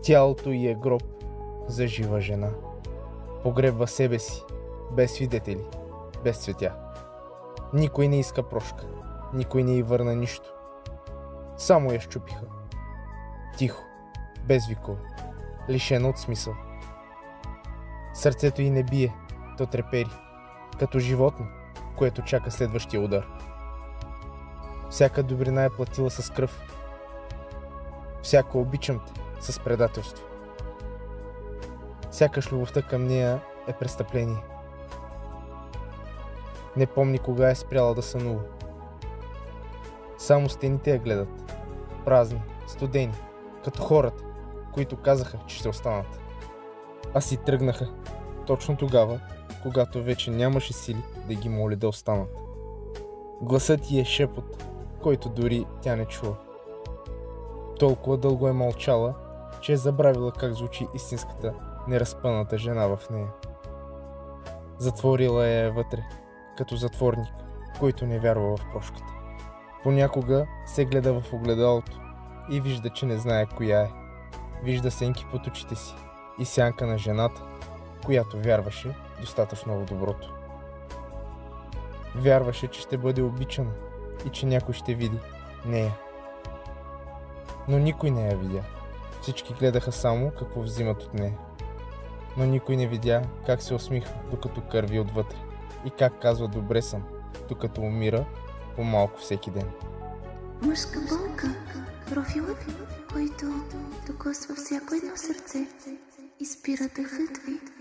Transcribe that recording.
Тялото й е гроб за жива жена. Погребва себе си, без свидетели, без цветя. Никой не иска прошка, никой не й върна нищо. Само я щупиха. Тихо, без викове, лишена от смисъл. Сърцето й не бие, то трепери, като животно, което чака следващия удар. Всяка добрина е платила с кръв. Всяко обичам те с предателство. Сякаш любовта към нея е престъпление. Не помни кога е спряла да сънува. Само стените я гледат, празни, студени, като хората, които казаха, че ще останат. А си тръгнаха точно тогава, когато вече нямаше сили да ги моли да останат. Гласът й е шепот, който дори тя не чува. Толкова дълго е мълчала, че е забравила как звучи истинската неразпъната жена в нея. Затворила я е вътре, като затворник, който не вярва в прошката. Понякога се гледа в огледалото и вижда, че не знае коя е. Вижда сенки под очите си и сянка на жената, която вярваше достатъчно в доброто. Вярваше, че ще бъде обичана и че някой ще види нея. Но никой не я видя. Всички гледаха само какво взимат от нея. Но никой не видя как се усмихва, докато кърви отвътре, и как казва добре съм, докато умира по-малко всеки ден. Мъжка болка, профилът, който докосва всяко едно сърце и спира дъхът ви.